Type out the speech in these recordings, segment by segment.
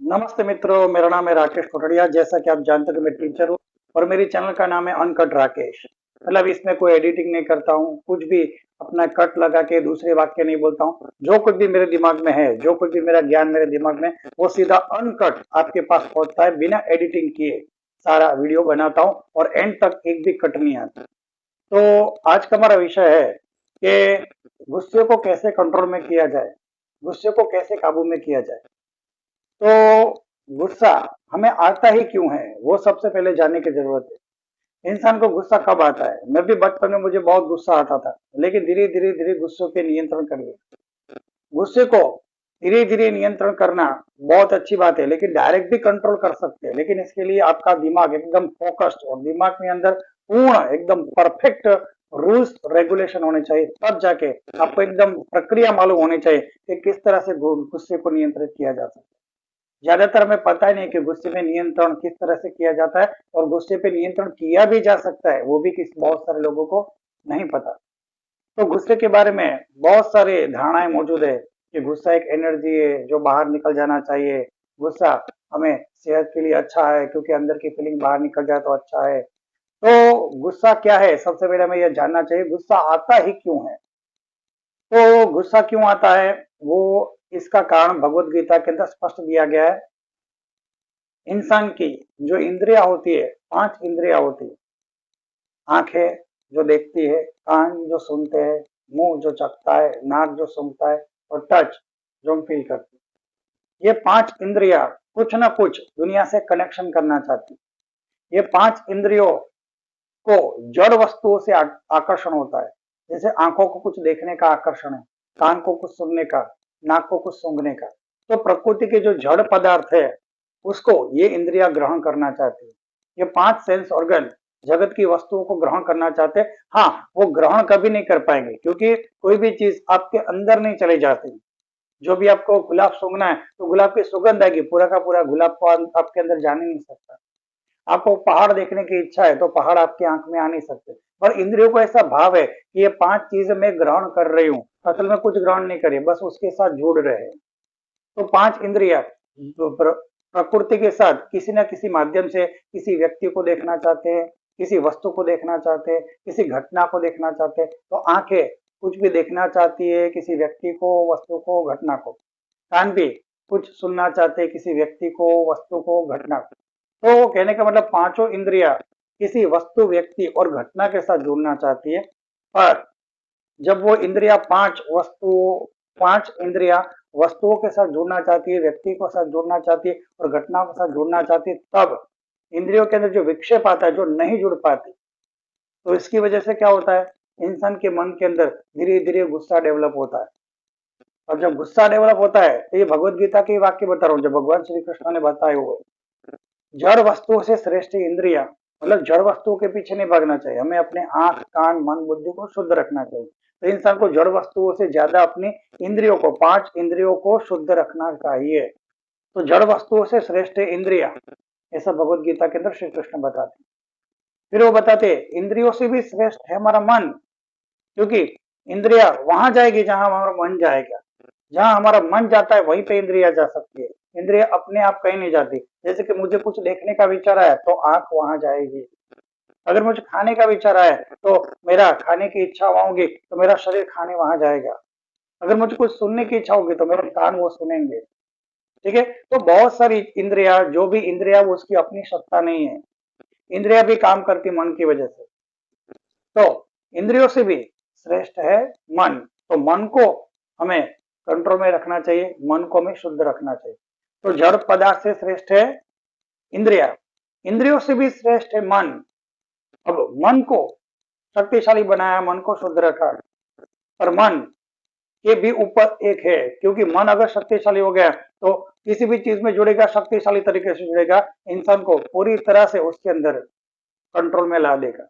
नमस्ते मित्रों, मेरा नाम है राकेश कोटड़िया। जैसा कि आप जानते हो कि मैं टीचर हूँ और मेरी चैनल का नाम है अनकट राकेश। मतलब इसमें कोई एडिटिंग नहीं करता हूँ, कुछ भी अपना कट लगा के दूसरे वाक्य नहीं बोलता हूँ। जो कुछ भी मेरे दिमाग में है, जो कुछ भी मेरा ज्ञान मेरे दिमाग में, वो सीधा अनकट आपके पास पहुंचता है, बिना एडिटिंग किए सारा वीडियो बनाता हूँ और एंड तक एक भी कट नहीं आता। तो आज का हमारा विषय है कि गुस्से को कैसे कंट्रोल में किया जाए, गुस्से को कैसे काबू में किया जाए। तो गुस्सा हमें आता ही क्यों है, वो सबसे पहले जानने की जरूरत है। इंसान को गुस्सा कब आता है? मैं भी बचपन में मुझे बहुत गुस्सा आता था, लेकिन धीरे धीरे धीरे गुस्से पे नियंत्रण कर लिया। गुस्से को धीरे धीरे नियंत्रण करना बहुत अच्छी बात है, लेकिन डायरेक्ट भी कंट्रोल कर सकते हैं। लेकिन इसके लिए आपका दिमाग एकदम फोकस्ड और दिमाग में अंदर पूर्ण एकदम परफेक्ट रूल्स रेगुलेशन होने चाहिए, तब जाके आपको एकदम प्रक्रिया मालूम होनी चाहिए कि किस तरह से गुस्से को नियंत्रित किया जा सकता है। ज्यादातर हमें पता ही नहीं कि गुस्से में नियंत्रण किस तरह से किया जाता है, और गुस्से पे नियंत्रण किया भी जा सकता है, वो भी किस बहुत सारे लोगों को नहीं पता। तो गुस्से के बारे में बहुत सारे धारणाएं मौजूद है कि गुस्सा एक एनर्जी है जो बाहर निकल जाना चाहिए। गुस्सा हमें सेहत के लिए अच्छा है, क्योंकि अंदर की फीलिंग बाहर निकल जाए तो अच्छा है। तो गुस्सा क्या है, सबसे पहले हमें यह जानना चाहिए गुस्सा आता ही क्यों है। तो गुस्सा क्यों आता है, वो इसका कारण भगवत गीता के अंदर स्पष्ट दिया गया है। इंसान की जो इंद्रिया होती है, 5 इंद्रिया होती है। आंखें जो देखती है, कान जो सुनते हैं, मुंह जो चखता है, नाक जो सूंघता है, और टच जो हम फील करते हैं। ये 5 इंद्रिया कुछ ना कुछ दुनिया से कनेक्शन करना चाहती है। ये 5 इंद्रियों को जड़ वस्तुओं से आकर्षण होता है। जैसे आंखों को कुछ देखने का आकर्षण है, कान को कुछ सुनने का, नाक को कुछ सूंघने का। तो प्रकृति के जो जड़ पदार्थ है, उसको ये इंद्रिया ग्रहण करना चाहती है। ये 5 सेंस ऑर्गन जगत की वस्तुओं को ग्रहण करना चाहते हैं। हाँ, वो ग्रहण कभी नहीं कर पाएंगे, क्योंकि कोई भी चीज आपके अंदर नहीं चली जाती। जो भी आपको गुलाब सूंघना है, तो गुलाब की सुगंध आएगी, पूरा का पूरा गुलाब को आपके अंदर जा नहीं सकता। आपको पहाड़ देखने की इच्छा है, तो पहाड़ आपकी आंख में आ नहीं सकते। पर इंद्रियों को ऐसा भाव है कि ये 5 चीजें मैं ग्रहण कर रही हूँ, असल में कुछ ग्रहण नहीं करिए, बस उसके साथ जुड़ रहे हैं। तो 5 इंद्रिया प्रकृति के साथ किसी न किसी माध्यम से किसी व्यक्ति को देखना चाहते हैं, किसी वस्तु को देखना चाहते हैं, किसी घटना को देखना चाहते हैं। तो आंखें कुछ भी देखना चाहती है, किसी व्यक्ति को, वस्तु को, घटना को। कान भी कुछ सुनना चाहते हैं, किसी व्यक्ति को, वस्तु को, घटना को। तो कहने का मतलब पांचों इंद्रिया किसी वस्तु, व्यक्ति और घटना के साथ जुड़ना चाहती है। पर जब वो इंद्रिया 5 इंद्रिया वस्तुओं के साथ जुड़ना चाहती है, व्यक्ति के साथ जुड़ना चाहती है और घटनाओं के साथ जुड़ना चाहती है, तब इंद्रियों के अंदर जो विक्षेप आता है, जो नहीं जुड़ पाती, तो इसकी वजह से क्या होता है, इंसान के मन के अंदर धीरे धीरे गुस्सा डेवलप होता है। और जब गुस्सा डेवलप होता है, तो ये भगवत गीता के वाक्य बता रहा हूँ, जब भगवान श्री कृष्ण ने बताए हुए, जड़ वस्तुओं से श्रेष्ठ इंद्रिया, मतलब जड़ वस्तुओं के पीछे नहीं भागना चाहिए, हमें अपने आंख, कान, मन, बुद्धि को शुद्ध रखना चाहिए। तो इंसान को जड़ वस्तुओं से ज्यादा अपनी इंद्रियों को, 5 इंद्रियों को शुद्ध रखना चाहिए। तो जड़ वस्तुओं से श्रेष्ठ इंद्रिया, ऐसा भगवत गीता के अंदर श्री कृष्ण बताते। फिर वो बताते इंद्रियों से भी श्रेष्ठ है हमारा मन, क्योंकि इंद्रिया वहां जाएगी जहां हमारा मन जाएगा। जहां हमारा मन जाता है वहीं पे इंद्रिया जा सकती है। इंद्रिया अपने आप कहीं नहीं जाती। जैसे कि मुझे कुछ देखने का विचार आया, तो आंख वहां जाएगी। अगर मुझे खाने का विचार आया, तो मेरा खाने की इच्छा वहां होगी, तो मेरा शरीर खाने वहां जाएगा। अगर मुझे कुछ सुनने की इच्छा होगी, तो मेरे कान वो सुनेंगे। ठीक है। तो बहुत सारी इंद्रिया, जो भी इंद्रिया, वो उसकी अपनी सत्ता नहीं है। इंद्रिया भी काम करती मन की वजह से। तो इंद्रियों से भी श्रेष्ठ है मन। तो मन को हमें कंट्रोल में रखना चाहिए, मन को हमें शुद्ध रखना चाहिए। तो जड़ पदार्थ से श्रेष्ठ है इंद्रिया, इंद्रियों से भी श्रेष्ठ है मन। अब मन को शक्तिशाली बनाया, मन को शुद्ध रखा, पर मन के भी ऊपर एक है, क्योंकि मन अगर शक्तिशाली हो गया, तो किसी भी चीज में जुड़ेगा, शक्तिशाली तरीके से जुड़ेगा, इंसान को पूरी तरह से उसके अंदर कंट्रोल में ला देगा।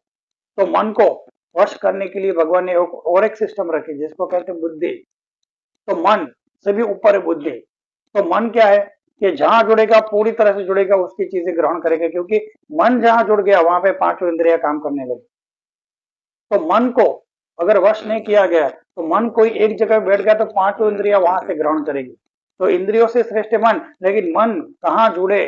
तो मन को वश करने के लिए भगवान ने और एक सिस्टम रखी, जिसको कहते हैं बुद्धि। तो मन से भी ऊपर है बुद्धि। तो मन क्या है कि जहां जुड़ेगा, पूरी तरह से जुड़ेगा, उसकी चीजें ग्रहण करेगा, क्योंकि मन जहां जुड़ गया, वहां पे 5 इंद्रियां काम करने लगी। तो मन को अगर वश नहीं किया गया, तो मन कोई एक जगह बैठ गया, तो 5 इंद्रियां वहां से ग्रहण करेगी। तो इंद्रियों से श्रेष्ठ है मन, लेकिन मन कहाँ जुड़े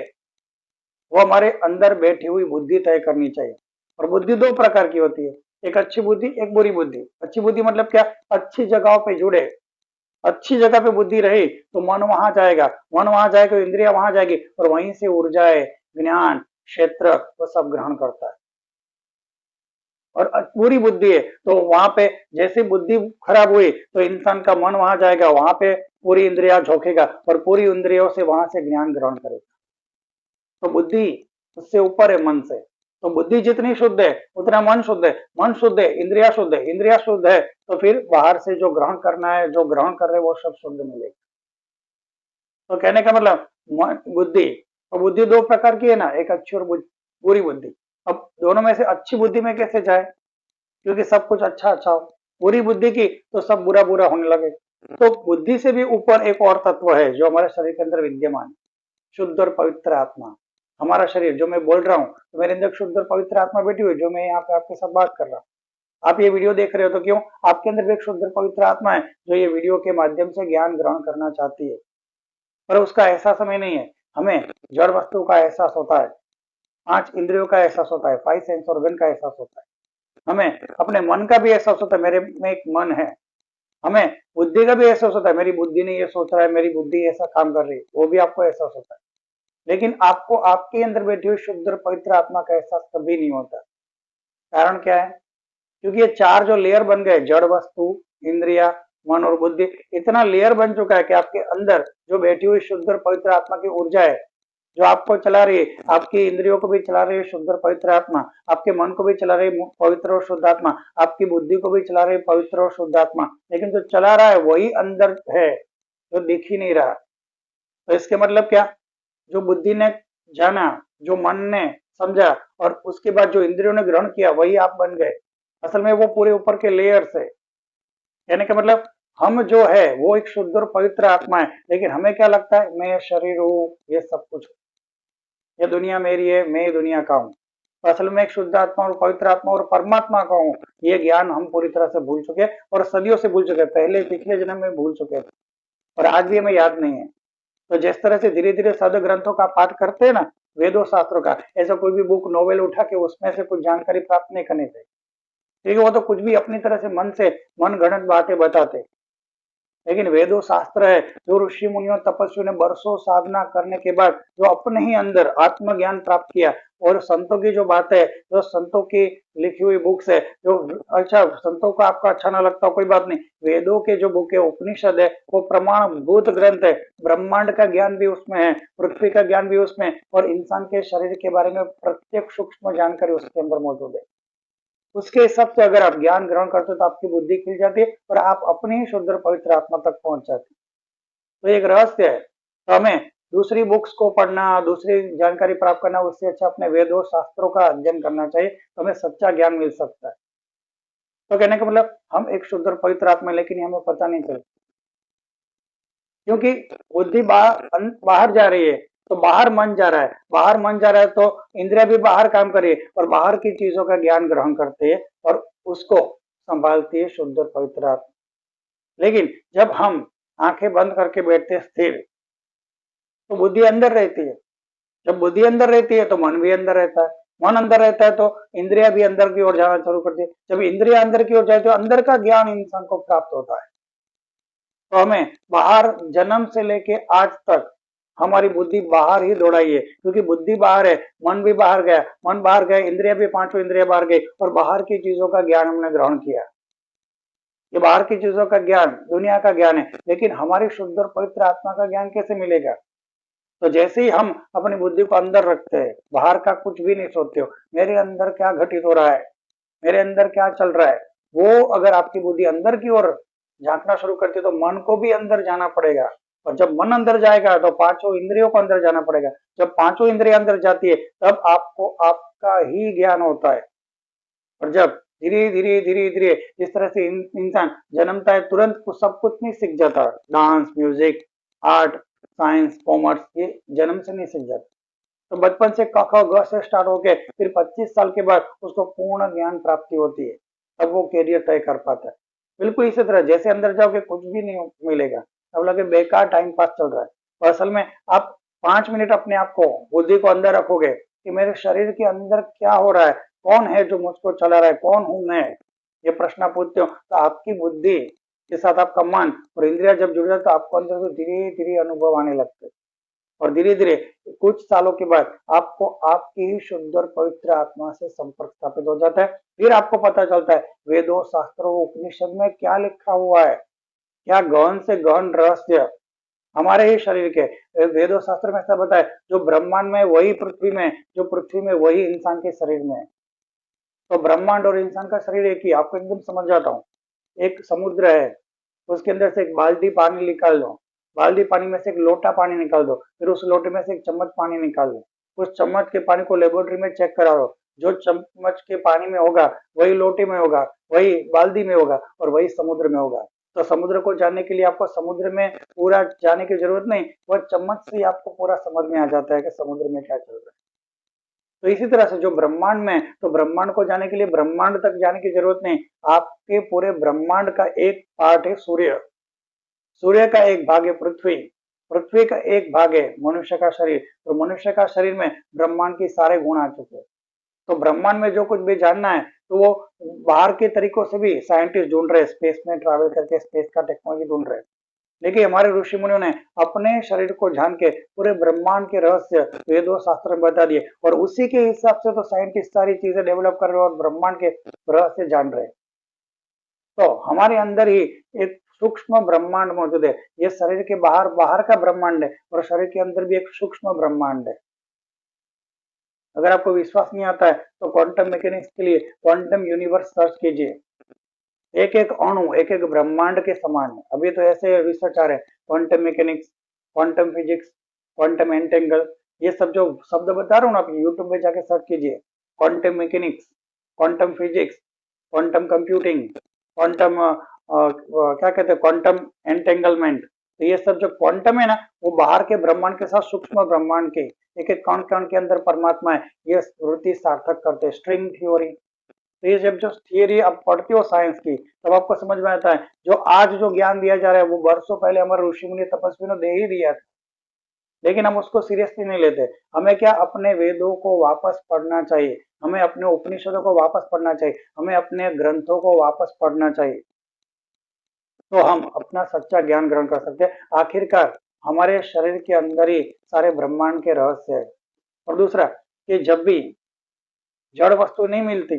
वो हमारे अंदर बैठी हुई बुद्धि तय करनी चाहिए। और बुद्धि दो प्रकार की होती है, एक अच्छी बुद्धि, एक बुरी बुद्धि। अच्छी बुद्धि मतलब क्या? अच्छी जगहों पे जुड़े, अच्छी जगह पे बुद्धि रही तो मन वहां जाएगा, मन वहां जाएगा तो इंद्रिया वहां जाएगी और वहीं से ऊर्जाएं, ज्ञान, क्षेत्र वो सब ग्रहण करता है। और बुरी बुद्धि है तो वहां पे जैसे बुद्धि खराब हुई तो इंसान का मन वहां जाएगा, वहां पे पूरी इंद्रिया झोंकेगा और पूरी इंद्रियों से वहां से ज्ञान ग्रहण करेगा। तो बुद्धि उससे ऊपर है मन से। तो बुद्धि जितनी शुद्ध है उतना मन शुद्ध है, मन शुद्ध है, इंद्रिया शुद्ध है, इंद्रिया शुद्ध है तो फिर बाहर से जो ग्रहण करना है, जो ग्रहण कर रहे हैं वो सब शुद्ध मिलेगा। तो कहने का मतलब बुद्धि, और बुद्धि दो प्रकार की है ना, एक अच्छी और बुरी बुद्धि। अब दोनों में से अच्छी बुद्धि में कैसे जाए, क्योंकि सब कुछ अच्छा अच्छा हो। बुरी बुद्धि की तो सब बुरा बुरा होने लगे। तो बुद्धि से भी ऊपर एक और तत्व है जो हमारे शरीर के अंदर विद्यमान है, शुद्ध और पवित्र आत्मा। हमारा शरीर जो मैं बोल रहा हूँ तो मेरे अंदर शुद्ध और पवित्र आत्मा बैठी हुई, जो मैं यहाँ पे आपके साथ बात कर रहा हूँ। आप ये वीडियो देख रहे हो तो क्यों? आपके अंदर भी एक शुद्ध और पवित्र आत्मा है जो ये वीडियो के माध्यम से ज्ञान ग्रहण करना चाहती है, पर उसका एहसास हमें नहीं है। हमें जड़ वस्तु का एहसास होता है, पांच इंद्रियों का एहसास होता है, फाइव सेंस ऑर्गन का एहसास होता है। हमें अपने मन का भी एहसास होता है, मेरे में एक मन है। हमें बुद्धि का भी एहसास होता है, मेरी बुद्धि ने ये सोच रहा है, मेरी बुद्धि ऐसा काम कर रही है, वो भी आपको एहसास होता है। लेकिन आपको आपके अंदर बैठी हुई शुद्ध और पवित्र आत्मा का एहसास कभी नहीं होता। कारण क्या है? क्योंकि ये चार जो लेयर बन गए, जड़ वस्तु, इंद्रिया, मन और बुद्धि, इतना लेयर बन चुका है कि आपके अंदर जो बैठी हुई शुद्ध और पवित्र आत्मा की ऊर्जा है, जो आपको चला रही है, आपकी इंद्रियों को भी चला रही है शुद्ध और पवित्र आत्मा, आपके मन को भी चला रही है पवित्र और शुद्ध आत्मा, आपकी बुद्धि को भी चला रही है पवित्र और शुद्ध आत्मा, लेकिन जो चला रहा है वही अंदर है, जो दिख ही नहीं रहा। तो इसके मतलब क्या? जो बुद्धि ने जाना, जो मन ने समझा और उसके बाद जो इंद्रियों ने ग्रहण किया वही आप बन गए। असल में वो पूरे ऊपर के लेयर्स है। कहने का मतलब हम जो है वो एक शुद्ध और पवित्र आत्मा है, लेकिन हमें क्या लगता है मैं शरीर हूँ, ये सब कुछ, ये दुनिया मेरी है, मैं दुनिया का हूँ। तो असल में एक शुद्ध आत्मा और पवित्र आत्मा और परमात्मा का हूँ, ये ज्ञान हम पूरी तरह से भूल चुके हैं और सदियों से भूल चुके हैं। पहले पिछले जन्म में भूल चुके थे और आज भी हमें याद नहीं है। तो जिस तरह से धीरे धीरे सद ग्रंथों का पाठ करते हैं ना, वेदों शास्त्रों का, ऐसा कोई भी बुक नोवेल उठा के उसमें से कुछ जानकारी प्राप्त नहीं करनी चाहिए, क्योंकि वो तो कुछ भी अपनी तरह से मन से मन गढ़ंत बातें बताते। लेकिन वेदों शास्त्र है जो ऋषि मुनियों तपस्वियों ने बरसों साधना करने के बाद जो अपने ही अंदर आत्मज्ञान प्राप्त किया। और संतों की जो बात है, जो संतों की लिखी हुई बुक्स है, जो, अच्छा संतों का आपका अच्छा ना लगता कोई बात नहीं, वेदों के जो बुक है, उपनिषद है, वो प्रमाणभूत ग्रंथ है। ब्रह्मांड का ज्ञान भी उसमें है, पृथ्वी का ज्ञान भी उसमें, और इंसान के शरीर के बारे में प्रत्येक सूक्ष्म जानकारी उसके अंदर मौजूद है। उसके हिसाब से अगर आप ज्ञान ग्रहण करते हो तो आपकी बुद्धि खिल जाती है और आप अपनी ही शुद्ध और पवित्र आत्मा तक पहुंच जाते हैं। तो एक रहस्य है। तो हमें दूसरी बुक्स को पढ़ना, दूसरी जानकारी प्राप्त करना, उससे अच्छा अपने वेदों शास्त्रों का अध्ययन करना चाहिए, तो हमें सच्चा ज्ञान मिल सकता है। तो कहने का मतलब हम एक शुद्ध और पवित्र आत्मा, लेकिन हमें पता नहीं चलता, क्योंकि बुद्धि बाहर जा रही है तो बाहर मन जा रहा है, बाहर मन जा रहा है तो इंद्रिया भी बाहर काम कर रही है और बाहर की चीजों का ज्ञान ग्रहण करते हैं और उसको संभालती है शुद्ध और पवित्र आत्मा। लेकिन जब हम आंखें बंद करके बैठते हैं स्थिर, तो बुद्धि अंदर रहती है। जब बुद्धि अंदर रहती है तो मन भी अंदर रहता है, मन अंदर रहता है तो इंद्रिया भी अंदर की ओर जाना शुरू करती है। जब इंद्रिया अंदर की ओर जाए तो अंदर का ज्ञान इंसान को प्राप्त होता है। तो हमें बाहर जन्म से लेके आज तक हमारी बुद्धि बाहर ही दौड़ाई है, क्योंकि बुद्धि बाहर है, मन भी बाहर गया, मन बाहर गया, इंद्रिया भी, पांचों इंद्रिया बाहर गई और बाहर की चीजों का ज्ञान हमने ग्रहण किया। ये बाहर की चीजों का ज्ञान दुनिया का ज्ञान है, लेकिन हमारी शुद्ध और पवित्र आत्मा का ज्ञान कैसे मिलेगा? तो जैसे ही हम अपनी बुद्धि को अंदर रखते हैं, बाहर का कुछ भी नहीं सोचते हो, मेरे अंदर क्या घटित हो रहा है, मेरे अंदर क्या चल रहा है, वो अगर आपकी बुद्धि अंदर की ओर झांकना शुरू करती है तो मन को भी अंदर जाना पड़ेगा। और जब मन अंदर जाएगा तो पांचों इंद्रियों को अंदर जाना पड़ेगा। जब पांचों इंद्रिय अंदर जाती है तब आपको आपका ही ज्ञान होता है। और जब धीरे धीरे धीरे धीरे जिस तरह से इंसान जन्मता है तुरंत सब कुछ नहीं सीख जाता, dance, music, art, science, commerce, ये जन्म से नहीं सीख जाता। तो बचपन से क ख ग से स्टार्ट होके फिर 25 साल के बाद उसको पूर्ण ज्ञान प्राप्ति होती है, तब वो कैरियर तय कर पाता है। बिल्कुल इसी तरह जैसे अंदर जाओगे कुछ भी नहीं मिलेगा, अब लगे बेकार टाइम पास चल रहा है। और असल में आप 5 मिनट अपने आप को, बुद्धि को अंदर रखोगे कि मेरे शरीर के अंदर क्या हो रहा है, कौन है जो मुझको चला रहा है, कौन हूं मैं, ये प्रश्न आप पूछते हो, तो आपकी बुद्धि के साथ आपका मन और इंद्रिया जब जुड़ जाए तो आपको अंदर से धीरे धीरे अनुभव आने लगते हैं। और धीरे धीरे कुछ सालों के बाद आपको आपकी ही शुद्ध और पवित्र आत्मा से संपर्क स्थापित हो जाता है। फिर आपको पता चलता है वेदों, शास्त्रों, उपनिषद में क्या लिखा हुआ है, क्या गहन से गहन रहस्य हमारे ही शरीर के। वेदों शास्त्र में ऐसा बताया, जो ब्रह्मांड में वही पृथ्वी में, जो पृथ्वी में वही इंसान के शरीर में है। तो ब्रह्मांड और इंसान का शरीर एक ही, आपको एकदम समझ जाता हूँ। एक समुद्र है, उसके अंदर से एक बाल्टी पानी निकाल दो, बाल्टी पानी में से एक लोटा पानी निकाल दो, फिर उस लोटे में से एक चम्मच पानी निकाल दो, उस चम्मच के पानी को लेबोरेटरी में चेक करा दो, जो चम्मच के पानी में होगा वही लोटे में होगा, वही बाल्टी में होगा और वही समुद्र में होगा। तो समुद्र को जानने के लिए आपको समुद्र में पूरा जाने की जरूरत नहीं, वह चम्मच से ही आपको पूरा समझ में आ जाता है कि समुद्र में क्या चल रहा है। तो इसी तरह से जो ब्रह्मांड में, तो ब्रह्मांड को जाने के लिए ब्रह्मांड तक जाने की जरूरत नहीं, आपके पूरे ब्रह्मांड का एक पार्ट है सूर्य, सूर्य का एक भाग है पृथ्वी, पृथ्वी का एक भाग है मनुष्य का शरीर, तो मनुष्य का शरीर में ब्रह्मांड के सारे गुण आ चुके हैं। तो ब्रह्मांड में जो कुछ भी जानना है तो वो बाहर के तरीकों से भी साइंटिस्ट ढूंढ रहे हैं, स्पेस में ट्रैवल करके स्पेस का टेक्नोलॉजी ढूंढ रहे हैं। देखिए हमारे ऋषि मुनियों ने अपने शरीर को जान के पूरे ब्रह्मांड के रहस्य वेदों शास्त्र में बता दिए, और उसी के हिसाब से तो साइंटिस्ट सारी चीजें डेवलप कर रहे हैं और ब्रह्मांड के रहस्य जान रहे हैं। तो हमारे अंदर ही एक सूक्ष्म ब्रह्मांड मौजूद है। ये शरीर के बाहर बाहर का ब्रह्मांड है और शरीर के अंदर भी एक सूक्ष्म ब्रह्मांड है। अगर आपको विश्वास नहीं आता है तो क्वांटम मैकेनिक्स के लिए क्वांटम यूनिवर्स सर्च कीजिए। एक एक अणु एक एक ब्रह्मांड के समान है। अभी तो ऐसे रिसर्च आ रहे हैं, quantum mechanics, quantum physics, quantum entangle, ये सब जो शब्द बता रहा हूँ ना, आप यूट्यूब में जाके सर्च कीजिए। Quantum mechanics, quantum physics, quantum computing, quantum क्या कहते हैं, क्वांटम एंटेंगलमेंट। तो ये सब जो क्वांटम है ना, वो बाहर के ब्रह्मांड के साथ सूक्ष्म ब्रह्मांड के एक एक कण कण के अंदर परमात्मा है, ये स्मृति सार्थक करते हैं। स्ट्रिंग थ्योरी, तो ये जब जो थियरी आप पढ़ते हो साइंस की, तब आपको समझ में आता है जो आज जो ज्ञान दिया जा रहा है वो वर्षों पहले हमारे ऋषि मुनि तपस्वी ने दे ही दिया था, लेकिन हम उसको सीरियसली नहीं लेते। हमें क्या, अपने वेदों को वापस पढ़ना चाहिए, हमें अपने उपनिषदों को वापस पढ़ना चाहिए, हमें अपने ग्रंथों को वापस पढ़ना चाहिए, तो हम अपना सच्चा ज्ञान ग्रहण कर सकते हैं। आखिरकार हमारे शरीर के अंदर ही सारे ब्रह्मांड के रहस्य है। और दूसरा कि जब भी जड़ वस्तु नहीं मिलती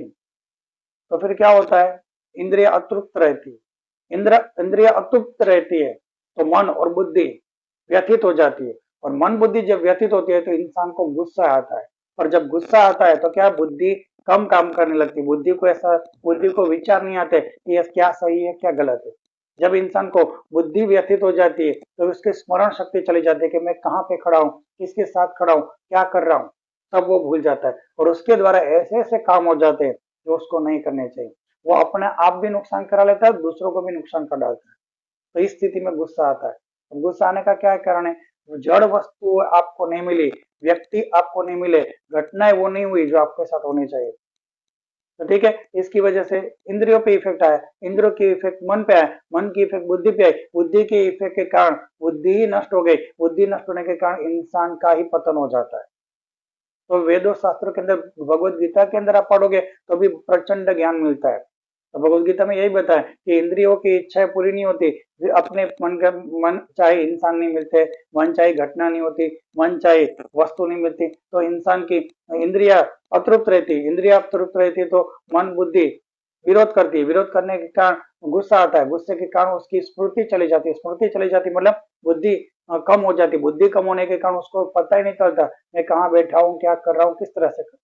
तो फिर क्या होता है, इंद्रिय अतृप्त रहती है। इंद्रिय अतृप्त रहती है तो मन और बुद्धि व्यथित हो जाती है, और मन बुद्धि जब व्यथित होती है तो इंसान को गुस्सा आता है, और जब गुस्सा आता है तो क्या, बुद्धि कम काम करने लगती है। बुद्धि को विचार नहीं आते कि यह क्या सही है क्या गलत है। जब इंसान को बुद्धि व्यथित हो जाती है तो उसकी स्मरण शक्ति चली जाती है कि मैं कहाँ पे खड़ा हूँ, किसके साथ खड़ा हूँ, क्या कर रहा हूँ, सब वो भूल जाता है, और उसके द्वारा ऐसे ऐसे काम हो जाते हैं जो उसको नहीं करने चाहिए। वो अपने आप भी नुकसान करा लेता है, दूसरों को भी नुकसान कर डालता है। तो इस स्थिति में गुस्सा आता है। तो गुस्सा आने का क्या कारण है, जड़ वस्तु आपको नहीं मिली, व्यक्ति आपको नहीं मिले, घटनाएं वो नहीं हुई जो आपके साथ होनी चाहिए। तो ठीक है, इसकी वजह से इंद्रियों पे इफेक्ट आया, इंद्रियों की इफेक्ट मन पे आया, मन की इफेक्ट बुद्धि पे आई, बुद्धि के इफेक्ट के कारण बुद्धि ही नष्ट हो गई, बुद्धि नष्ट होने के कारण इंसान का ही पतन हो जाता है। तो वेदों शास्त्रों के अंदर, भगवत गीता के अंदर आप पढ़ोगे तो भी प्रचंड ज्ञान मिलता है। तो भगवत गीता में यही बताया कि इंद्रियों की इच्छाएं पूरी नहीं होती, अपने मन चाहे इंसान नहीं मिलते, मन चाहे घटना नहीं होती, मन चाहे वस्तु नहीं मिलती, तो इंसान की इंद्रिया अतृप्त रहती, इंद्रिया अतृप्त रहती तो मन बुद्धि विरोध करती है, विरोध करने के कारण गुस्सा आता है, गुस्से के कारण उसकी स्मृति चली जाती है, स्मृति चली जाती मतलब बुद्धि कम हो जाती, बुद्धि कम होने के कारण उसको पता ही नहीं चलता मैं कहाँ बैठा हूँ, क्या कर रहा हूँ, किस तरह से कर।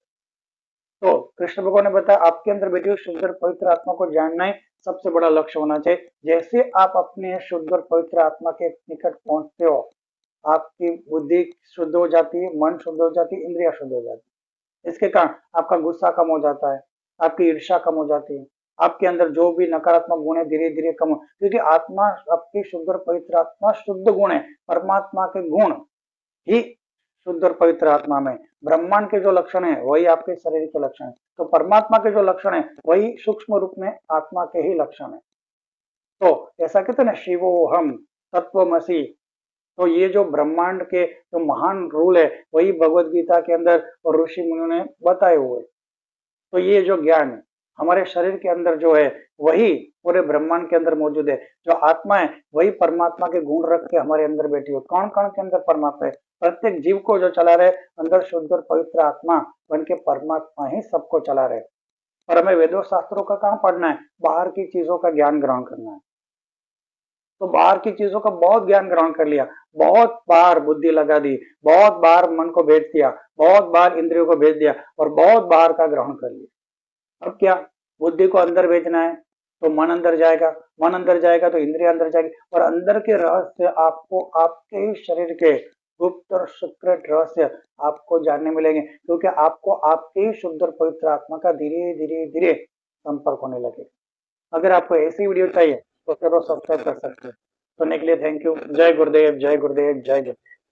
तो कृष्ण भगवान ने बताया आपके अंदर बैठी हुई शुद्ध और पवित्र आत्मा को जानना ही सबसे बड़ा लक्ष्य होना चाहिए। जैसे आप अपने शुद्ध और पवित्र आत्मा के निकट पहुंचते हो, आपकी बुद्धि शुद्ध हो जाती है, मन शुद्ध हो जाती है, इंद्रिया शुद्ध हो जाती है। इसके कारण आपका गुस्सा कम हो जाता है, आपकी ईर्ष्या कम हो जाती है, आपके अंदर जो भी नकारात्मक गुण है धीरे धीरे कम हो, क्योंकि आत्मा, आपकी शुद्ध और पवित्र आत्मा शुद्ध गुण है, परमात्मा के गुण ही शुद्ध और पवित्र आत्मा में। ब्रह्मांड के जो लक्षण है वही आपके शरीर के लक्षण है, तो परमात्मा के जो लक्षण है वही सूक्ष्म रूप में आत्मा के ही लक्षण है। तो ऐसा कहते हैं ना, शिवो हम, तत्वमसि। तो ये जो ब्रह्मांड के जो महान रूल है वही भगवत गीता के अंदर और ऋषि मुनियों ने बताए हुए। तो ये जो ज्ञान है हमारे शरीर के अंदर जो है वही पूरे ब्रह्मांड के अंदर मौजूद है। जो आत्मा है वही परमात्मा के गुण रख के हमारे अंदर बैठी हो। कौन कौन के अंदर परमात्मा है? प्रत्येक जीव को जो चला रहे अंदर शुद्ध और पवित्र आत्मा बन के परमात्मा ही सबको चला रहे। और हमें वेदों शास्त्रों का कहाँ पढ़ना है? बाहर की चीजों का ज्ञान ग्रहण करना है। तो बाहर की चीजों का बहुत ज्ञान ग्रहण कर लिया, बहुत बार बुद्धि लगा दी, बहुत बार मन को भेज दिया, बहुत बार इंद्रियों को भेज दिया और बहुत बाहर का ग्रहण कर लिया। अब क्या? बुद्धि को अंदर भेजना है तो मन अंदर जाएगा, मन अंदर जाएगा तो इंद्रिय अंदर जाएगी और अंदर के रहस्य आपको आपके ही शरीर के गुप्त और सीक्रेट रहस्य आपको जानने मिलेंगे, क्योंकि आपको आपके ही शुद्ध और पवित्र आत्मा का धीरे धीरे धीरे संपर्क होने लगेगा। अगर आपको ऐसी वीडियो चाहिए तो चलो सब्सक्राइब कर सकते हैं। सुनने के लिए थैंक यू। जय गुरुदेव, जय गुरुदेव, जय गुरुदेव।